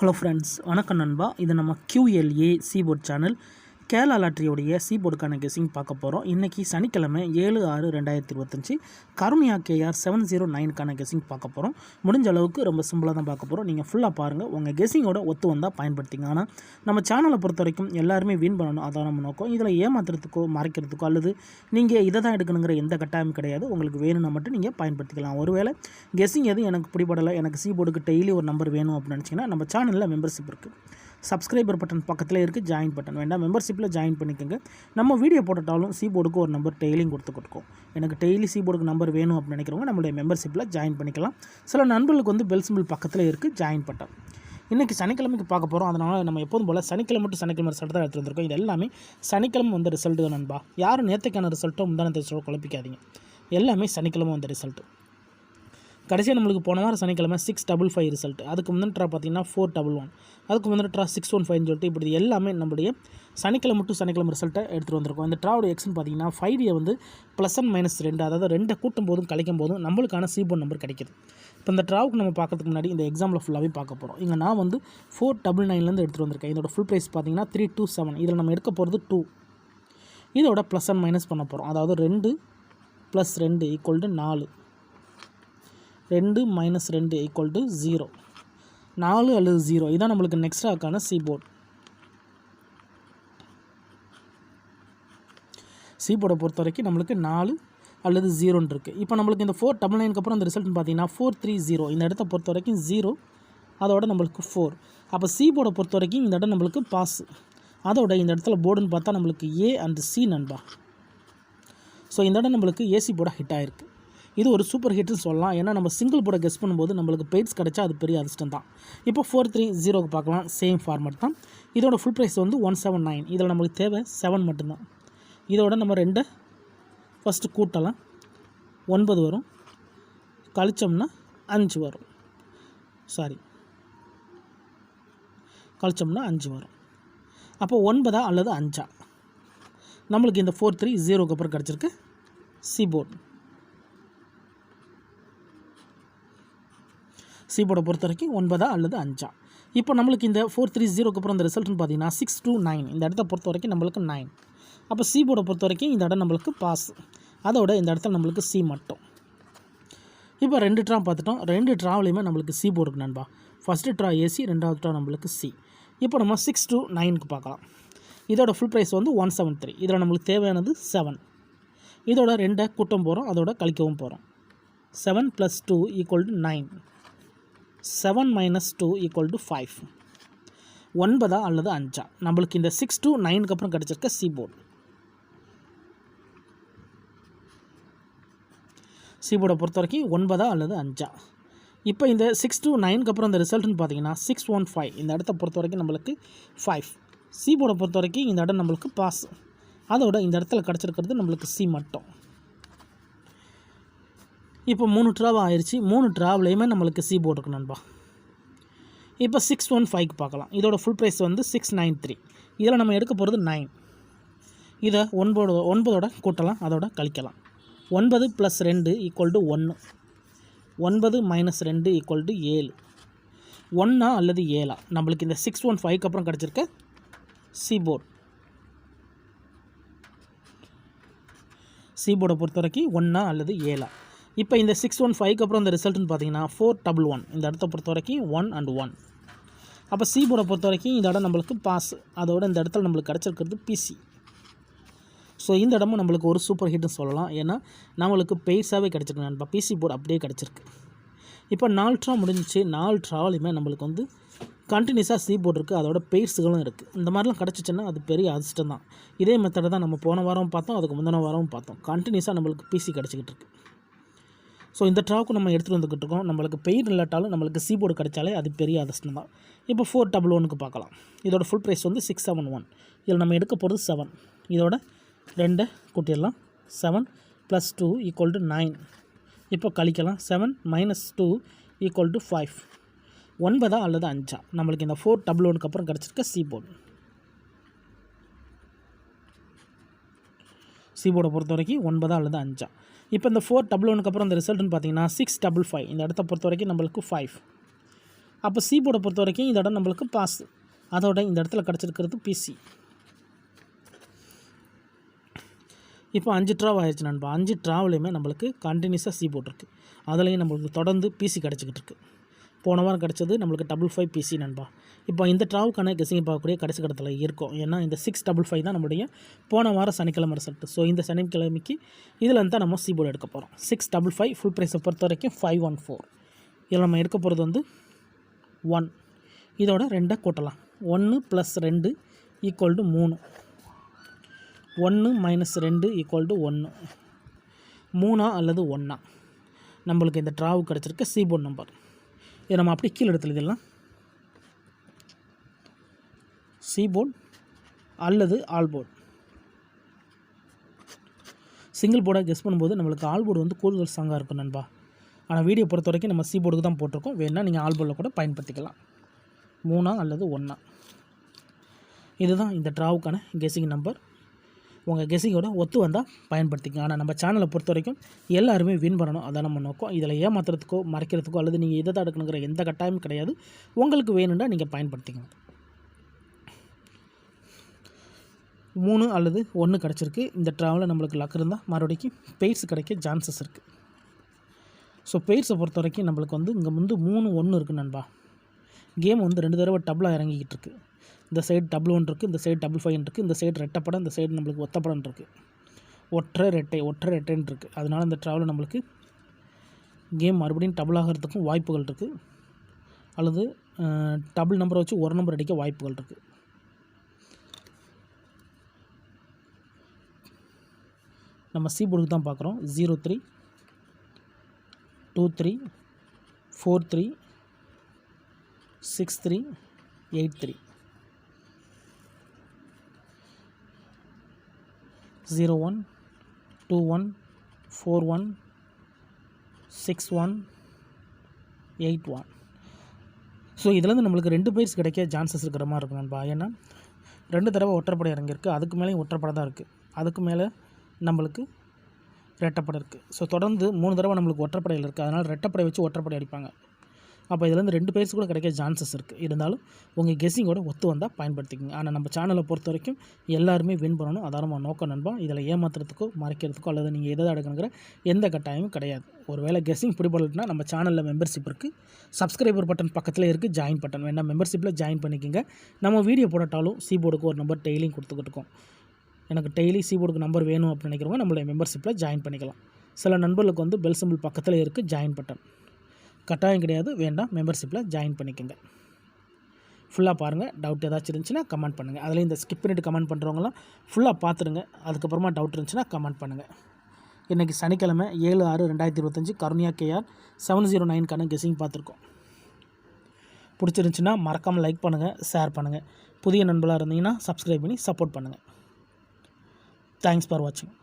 Hello friends, வணக்கம் நண்பா. இது நம்ம QLA சீபோர்ட் சேனல். கேரளா லாட்டரியோடைய சீபோர்டுக்கான கெஸிங் பார்க்க போகிறோம். இன்றைக்கி சனிக்கிழமை 7/6/2025 கருணியா KR 709க்கான கெஸிங் பார்க்க போகிறோம். முடிஞ்ச அளவுக்கு ரொம்ப சிம்பிளாக தான் பார்க்க போகிறோம். நீங்கள் ஃபுல்லாக பாருங்கள். உங்கள் கெஸிங்கோட ஒத்து வந்தால் பயன்படுத்திங்க. ஆனால் நம்ம சேனலை பொறுத்த வரைக்கும் எல்லாருமே வின் பண்ணணும், அதான் நம்ம நோக்கம். இதில் ஏமாத்துறதுக்கோ மறைக்கிறதுக்கோ அல்லது நீங்கள் இதை தான் எடுக்கணுங்கிற எந்த கட்டாயமும் கிடையாது. உங்களுக்கு வேணும்னா மட்டும் நீங்கள் பயன்படுத்திக்கலாம். ஒருவேளை கெஸிங் எதுவும் எனக்கு பிடிபடலை, எனக்கு சீபோர்டுக்கு டெய்லி ஒரு நம்பர் வேணும் அப்படின்னு நினச்சிங்கன்னா நம்ம சேனலில் மெம்பர்ஷிப் இருக்குது. சப்ஸ்கிரைபர் பட்டன் பக்கத்தில் இருக்குது, ஜாயின் பட்டன் வேண்டாம், மெம்பர்ஷிப்பில் ஜாயின் பண்ணிக்கோங்க. நம்ம வீடியோ போட்டாலும் சீபோர்டுக்கு ஒரு நம்பர் டெய்லியும் கொடுத்துருக்கோம். எனக்கு டெய்லி சீபோர்டுக்கு நம்பர் வேணும் அப்படின்னு நினைக்கிறவங்க நம்மளுடைய மெம்பர்ஷிப்பில் ஜாயின் பண்ணிக்கலாம். சில நண்பர்களுக்கு வந்து பெல் சிம்பிள் பக்கத்தில் இருக்குது, ஜாயின் பட்டன். இன்றைக்கி சனிக்கிழமைக்கு பார்க்க போகிறோம். அதனால் நம்ம எப்போதும் போல் சனிக்கிழமை டு சனிக்கிழமை ரிசல்ட் தான் எடுத்து வந்திருக்கோம். இது எல்லாமே சனிக்கிழமை வந்த ரிசல்ட்டு தான் நண்பா. யாரும் நேற்றுக்கான ரிசல்ட்டோ முந்தானத்தை ரிசல்ட்டோ குழப்பிக்காதீங்க. எல்லாமே சனிக்கிழமை வந்த ரிசல்ட்டு. கடைசியாக நம்மளுக்கு போன வாரம் சனிக்கிழமை 655 ரிசல்ட். அதுக்கு முந்தின ட்ரா பார்த்தீங்கன்னா 411, அதுக்கு முந்தின ட்ரா 615 சொல்லிட்டு இப்படி எல்லாமே நம்முடைய சனிக்கிழமை டு சனிக்கிழமை ரிசல்ட்டை எடுத்துகிட்டு வந்திருக்கோம். இந்த ட்ராவோட எக்ஸ்ன்னு பார்த்தீங்கன்னா 5 வந்து +&-2, அதாவது 2 கூட்டும் போதும் கழிக்கும் போதும் நம்மளுக்கான சீபோர்ட் நம்பர் கிடைக்கிது. இப்போ இந்த ட்ராவுக்கு நம்ம பார்க்கறதுக்கு முன்னாடி இந்த எக்ஸாம்பிள் ஃபுல்லாகவே பார்க்க போகிறோம். இங்கே நான் வந்து 499லேருந்து எடுத்துகிட்டு வந்திருக்கேன். இதோட ஃபுல் ப்ரைஸ் பார்த்தீங்கன்னா 327. இதில் நம்ம எடுக்க போகிறது 2. இதோட +&- பண்ண போகிறோம். அதாவது 2 + 2 = 4. 2 - 2 = 0. 4 அல்லது 0 இதான் நம்மளுக்கு நெக்ஸ்ட் ஆக்கான சீபோர்ட். சீபோர்டை பொறுத்த வரைக்கும் நம்மளுக்கு 4 அல்லது 0 இருக்குது. இப்போ நம்மளுக்கு இந்த 499க்கு அப்புறம் அந்த ரிசல்ட்னு பார்த்தீங்கன்னா 430. இந்த இடத்த பொறுத்த வரைக்கும் 0, அதோட நம்மளுக்கு 4. அப்போ சீபோர்டை பொறுத்த வரைக்கும் இந்த இடம் நம்மளுக்கு பாஸ். அதோட இந்த இடத்துல போர்டுன்னு பார்த்தா நம்மளுக்கு A அண்ட் C நண்பா. ஸோ இந்த இடம் நம்மளுக்கு ஏசி போர்டாக ஹிட் ஆகிருக்கு. இது ஒரு சூப்பர் ஹிட்னு சொல்லலாம். ஏன்னா நம்ம சிங்கிள் போர்டை கெஸ் பண்ணும்போது நம்மளுக்கு பெய்ட்ஸ் கிடச்சா அது பெரிய அதிர்ஷ்டம் தான். இப்போ 430க்கு பார்க்கலாம். சேம் ஃபார்மேட் தான். இதோட ஃபுல் ப்ரைஸ் வந்து 179. இதில் நம்மளுக்கு தேவை 7 மட்டும்தான். இதோட நம்ம 2 ஃபஸ்ட்டு கூட்டலாம். 9 வரும், கழிச்சோம்னா 5 வரும். கழிச்சோம்னா 5 வரும். அப்போ 9 அல்லது 5 நம்மளுக்கு இந்த 430க்கு அப்புறம் கிடச்சிருக்கு சீபோர்ட். சீபோர்டை பொறுத்த வரைக்கும் 9 அல்லது 5. இப்போ நம்மளுக்கு இந்த 430க்கு அப்புறம் இந்த ரிசல்ட்னு பார்த்தீங்கன்னா 629. இந்த இடத்த பொறுத்த வரைக்கும் நம்மளுக்கு 9. அப்போ சீபோர்டை பொறுத்த வரைக்கும் இந்த இடம் நம்மளுக்கு பாஸ். அதோட இந்த இடத்துல நம்மளுக்கு C மட்டும். இப்போ 2 ட்ரா பார்த்துட்டோம். 2 ட்ராவிலையுமே நம்மளுக்கு சீபோர்டுக்கு நண்பா. ஃபஸ்ட்டு ட்ரா AC, ரெண்டாவது ட்ரா நம்மளுக்கு C. இப்போ நம்ம 629க்கு பார்க்கலாம். இதோட ஃபுல் ப்ரைஸ் வந்து 173. இதில் நம்மளுக்கு தேவையானது 7. இதோட 2 கூட்டம் போகிறோம், அதோட கழிக்கவும் போகிறோம். 7 + 2 = 9. 7 - 2 = 5. 9 அல்லது 5 நம்மளுக்கு இந்த 629க்கு அப்புறம் கிடச்சிருக்க சீபோர்ட். சீபோர்டை பொறுத்த வரைக்கும் 9 அல்லது 5. இப்போ இந்த 629க்கு அப்புறம் இந்த ரிசல்ட்னு பார்த்தீங்கன்னா 615. இந்த இடத்த பொறுத்த வரைக்கும் நம்மளுக்கு 5. சீபோர்டை பொறுத்த வரைக்கும் இந்த இடம் நம்மளுக்கு பாஸ். அதோட இந்த இடத்துல கிடச்சிருக்கிறது நம்மளுக்கு C மட்டும். இப்போ 3 ட்ராவாக ஆயிடுச்சு. 3 ட்ராவிலையுமே நம்மளுக்கு சீபோர்டு இருக்கு நண்பா. இப்போ 615க்கு பார்க்கலாம். இதோட ஃபுல் ப்ரைஸ் வந்து 693. இதில் நம்ம எடுக்க போகிறது 9. இதை 9ஓட கூட்டலாம், அதோட கழிக்கலாம். 9 + 2 = 1. 9 - 2 = 7. 1 அல்லது 7 நம்மளுக்கு இந்த 615க்கு அப்புறம் கிடச்சிருக்க சீபோர்ட். சீபோர்டை பொறுத்த வரைக்கும் 1 அல்லது 7. இப்போ இந்த 615க்கு அப்புறம் இந்த ரிசல்ட்னு பார்த்தீங்கன்னா 411. இந்த இடத்த பொறுத்த வரைக்கும் 1 and 1. அப்போ சீபோர்டை பொறுத்த வரைக்கும் இந்த இடம் நம்மளுக்கு பாஸ். அதோட இந்த இடத்துல நம்மளுக்கு கிடச்சிருக்கிறது PC. ஸோ இந்த இடமும் நம்மளுக்கு ஒரு சூப்பர் ஹிட்னு சொல்லலாம். ஏன்னா நம்மளுக்கு பெய்ஸாகவே கிடச்சிருக்கு நண்பா. PC போர்டு அப்படியே கிடச்சிருக்கு. இப்போ 4 ட்ரா முடிஞ்சிச்சு. 4 ட்ராவிலையுமே நம்மளுக்கு வந்து கண்டினியூஸாக சீபோர்டு இருக்குது, அதோட பெய்ட்ஸுகளும் இருக்குது. இந்த மாதிரிலாம் கிடச்சிச்சின்னா அது பெரிய அதிர்ஷ்டம் தான். இதே மெத்தடை தான் நம்ம போன வாரம் பார்த்தோம், அதுக்கு முந்தின வாரமும் பார்த்தோம். கண்டினியூஸாக நம்மளுக்கு PC கிடச்சிக்கிட்டு இருக்குது. ஸோ இந்த ட்ராவுக்கு நம்ம எடுத்துகிட்டு வந்துக்கிட்டு இருக்கோம். நம்மளுக்கு பெய்ட் இல்லாட்டாலும் நம்மளுக்கு சீபோர்டு கிடைச்சாலே அது பெரிய அதிர்ஷ்டம் தான். இப்போ 411க்கு பார்க்கலாம். இதோட ஃபுல் ப்ரைஸ் வந்து 671. இதில் நம்ம எடுக்க போகிறது 7. இதோட 2 கூட்டிடலாம். 7 + 2 = 9. இப்போ கழிக்கலாம். 7 - 2 = 5. 9 அல்லது 5 நம்மளுக்கு இந்த 411க்கு அப்புறம் கிடச்சிருக்க சீபோர்டு. சீபோர்டை பொறுத்த வரைக்கும் 9 அல்லது 5. இப்போ இந்த 411க்கு அப்புறம் இந்த ரிசல்ட்னு பார்த்தீங்கன்னா 655. இந்த இடத்த பொறுத்த வரைக்கும் நம்மளுக்கு 5. அப்போ சி போர்டை பொறுத்த வரைக்கும் இந்த இடம் நம்மளுக்கு பாஸ். அதோட இந்த இடத்துல கிடச்சிருக்கிறது பிசி. இப்போ 5 ட்ராவ் ஆயிடுச்சு நண்பா. 5 ட்ராவ்லையுமே நம்மளுக்கு கண்டினியூஸாக சி போர்டு இருக்குது. அதுலேயும் நம்மளுக்கு தொடர்ந்து பிசி கிடச்சிக்கிட்டு இருக்குது. போன வாரம் கிடச்சது நம்மளுக்கு 55 பிசி நண்பா. இப்போ இந்த ட்ராவுக்கான கெஸிங் பார்க்கக்கூடிய கடைசி கடத்தில் இருக்கும். ஏன்னா இந்த 655 தான் நம்மளுடைய போன வாரம் சனிக்கிழமை ரிசல்ட். ஸோ இந்த சனிக்கிழமைக்கு இதில் தான் நம்ம சி போர்டு எடுக்க போகிறோம். 655 ஃபுல் ப்ரைஸை பொறுத்த வரைக்கும் 514. இதில் நம்ம எடுக்க போகிறது வந்து 1. இதோட 2 கூட்டலாம். 1 + 2 = 3. 1 - 2 = 1. 3 அல்லது 1 நம்மளுக்கு இந்த ட்ராவு கிடச்சிருக்க சி போர்டு நம்பர். இதை நம்ம அப்படி கீழே எடுத்து எழுதிடலாம். சி போர்டு அல்லது ஆல் போர்டு. சிங்கிள் போர்டை கெஸ் பண்ணும்போது நம்மளுக்கு ஆல் போர்டு வந்து கூடுதல் ஸ்ட்ராங்காக இருக்கும் நண்பா. ஆனால் வீடியோ பொறுத்த வரைக்கும் நம்ம சி போர்டுக்கு தான் போட்டிருக்கோம். வேணால் நீங்கள் ஆல் போர்டில் கூட பயன்படுத்திக்கலாம். 3 அல்லது 1. இதுதான் இந்த ட்ராவுக்கான கெஸிங் நம்பர். உங்கள் கெஸிங்கோட ஒத்து வந்தால் பயன்படுத்திக்கங்க. ஆனால் நம்ம சேனலை பொறுத்த வரைக்கும் எல்லாருமே வின் பண்ணணும், அதான் நம்ம நோக்கம். இதில் ஏமாத்துறதுக்கோ மறைக்கிறதுக்கோ அல்லது நீங்கள் இதை தான் எடுக்கணுங்கிற எந்த கட்டாயமும் கிடையாது. உங்களுக்கு வேணும்னா நீங்கள் பயன்படுத்திக்கங்க. 3 அல்லது 1 கிடச்சிருக்கு. இந்த ட்ராவில் நம்மளுக்கு லக் இருந்தால் மறுபடியும் பெய்ட்ஸ் கிடைக்க சான்சஸ் இருக்குது. ஸோ பெய்ட்ஸை பொறுத்த வரைக்கும் நம்மளுக்கு வந்து இங்கே வந்து 3 1 இருக்குது நண்பா. கேம் வந்து 2 தடவை டபுளாக இறங்கிக்கிட்டு இருக்குது. இந்த சைடு டபுள் 1 இருக்குது, இந்த சைடு டபுள் 5 இருக்குது, இந்த சைடு ரெட்டப்படம், இந்த சைடு நம்மளுக்கு ஒத்தப்படம் இருக்குது. ஒற்றை ரெட்டைன்னு இருக்குது. அதனால் இந்த ட்ராவில் நம்மளுக்கு கேம் மறுபடியும் டபுள் ஆகிறதுக்கும் வாய்ப்புகள் இருக்குது. அல்லது டபுள் நம்பரை வச்சு ஒரு நம்பர் அடிக்க வாய்ப்புகள் இருக்குது. நம்ம சி போர்டுக்கு தான் பார்க்குறோம். 03 23 43 63 83 01 21 41 61 81. ஸோ இதுலேருந்து நம்மளுக்கு 2 பேர்ஸ் கிடைக்க சான்சஸ் இருக்கிற மாதிரி இருக்கும் நண்பா. ஏன்னா 2 தடவை ஒற்றைப்படை இறங்கியிருக்கு. அதுக்கு மேலேயும் ஒற்றைப்படை தான் இருக்குது. அதுக்கு மேலே நம்மளுக்கு ரெட்டப்படை இருக்குது. ஸோ தொடர்ந்து 3 தடவை நம்மளுக்கு ஒற்றைப்படையில் இருக்குது. அதனால் ரெட்டப்படை வச்சு ஒற்றைப்படை அடிப்பாங்க. அப்போ இதுலேருந்து 2 பேர்ஸ் கூட கிடைக்க சான்சஸ் இருக்குது. இருந்தாலும் உங்கள் கெஸ்ஸிங்கோட ஒத்து வந்தால் பயன்படுத்திக்கங்க. ஆனால் நம்ம சேனலை பொறுத்த வரைக்கும் எல்லாருமே வின் பண்ணணும், அதான் நம்ம நோக்கம் நண்பா. இதில் ஏமாத்துறதுக்கோ மறைக்கிறதுக்கோ அல்லது நீங்கள் எதை எடுக்கணுங்கிற எந்த கட்டாயமும் கிடையாது. ஒரு வேளை கெஸ்ஸிங் பிடிபடலைன்னா நம்ம சேனலில் மெம்பர்ஷிப் இருக்குது. சப்ஸ்கிரைபர் பட்டன் பக்கத்தில் இருக்குது, ஜாயின் பட்டன் வேணால் மெம்பர்ஷிப்பில் ஜாயின் பண்ணிக்கோங்க. நம்ம வீடியோ போட்டாலும் சி போர்டுக்கு ஒரு நம்பர் டெய்லியும் கொடுத்துக்கிட்டு இருக்கோம். எனக்கு டெய்லி சி போர்டுக்கு நம்பர் வேணும் அப்படின்னு நினைக்கிறவங்க நம்மளுடைய மெம்பர்ஷிப்பில் ஜாயின் பண்ணிக்கலாம். சில நண்பர்களுக்கு வந்து பெல் சிம்பிள் பக்கத்தில் இருக்குது ஜாயின் பட்டன். கட்டாயம் கிடையாது, வேண்டாம், மெம்பர்ஷிப்பில் ஜாயின் பண்ணிக்கோங்க. ஃபுல்லாக பாருங்கள். டவுட் ஏதாச்சும் இருந்துச்சுன்னா கமெண்ட் பண்ணுங்கள். அதில் இந்த ஸ்கிப் பண்ணிவிட்டு கமெண்ட் பண்ணுறவங்களாம் ஃபுல்லாக பார்த்துருங்க. அதுக்கப்புறமா டவுட் இருந்துச்சுன்னா கமெண்ட் பண்ணுங்கள். இன்றைக்கி சனிக்கிழமை 7/6/2025 கருணியா கேஆர் 709க்கான கெஸிங் பார்த்துருக்கோம். பிடிச்சிருந்துச்சுன்னா மறக்காமல் லைக் பண்ணுங்கள், ஷேர் பண்ணுங்கள். புதிய நண்பர்களாக இருந்தீங்கன்னா சப்ஸ்கிரைப் பண்ணி சப்போர்ட் பண்ணுங்கள். தேங்க்ஸ் ஃபார் வாட்சிங்.